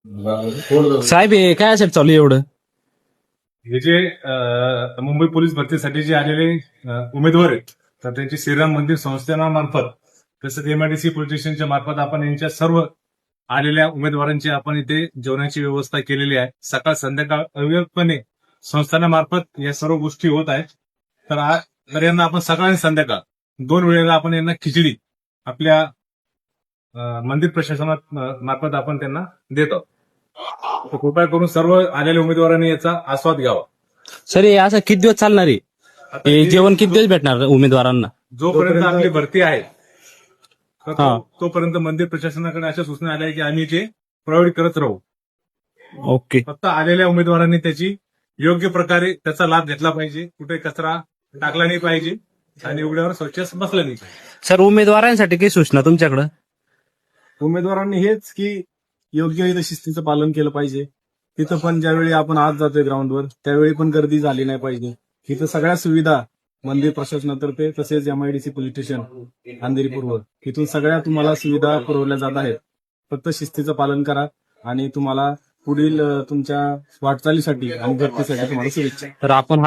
साहेब हे काय असेल चालू आहे एवढं? हे जे मुंबई पोलीस भरतीसाठी जे आलेले उमेदवार आहेत तर त्यांची श्रीराम मंदिर संस्थानामार्फत तसंच एमआयडीसी पोलीस स्टेशनच्या मार्फत आपण यांच्या सर्व आलेल्या उमेदवारांची आपण इथे जेवणाची व्यवस्था केलेली आहे. सकाळ संध्याकाळ अविरतपणे संस्थानामार्फत या सर्व गोष्टी होत आहेत. तर यांना आपण सकाळ आणि संध्याकाळ 2 वेळेला आपण यांना खिचडी आपल्या मंदिर प्रशासनात मार्फत आपण त्यांना देतो. तर कृपया करून सर्व आलेल्या उमेदवारांनी याचा आस्वाद घ्यावा. सर हे असं किती दिवस चालणार आहे? आता हे जेवण किती दिवस भेटणार उमेदवारांना? जोपर्यंत आपली भरती आहे तर तोपर्यंत मंदिर प्रशासनाकडे अशा सूचना आल्या की आम्ही ते प्रोव्हाइड करत राहू. ओके. फक्त आलेल्या उमेदवारांनी त्याची योग्य प्रकारे त्याचा लाभ घेतला पाहिजे. कुठे कचरा टाकला नाही पाहिजे आणि उघड्यावर स्वच्छ बसलं नाही पाहिजे. सर उमेदवारांसाठी काही सूचना तुमच्याकडं? उमेदवारांनी हेच की योग्य इथं शिस्तीचं पालन केलं पाहिजे. तिथं पण ज्यावेळी आपण आज जातोय ग्राउंडवर त्यावेळी पण गर्दी झाली नाही पाहिजे. इथं सगळ्या सुविधा मंदिर प्रशासनातर्फे तसेच एमआयडीसी पोलीस स्टेशन अंधेरी पूर्व इथून सगळ्या तुम्हाला सुविधा पुरवल्या जात आहेत. फक्त शिस्तीचं पालन करा आणि तुम्हाला पुढील तुमच्या वाटचालीसाठी आणि भरतीसाठी तुम्हाला शुभेच्छा. तर आपण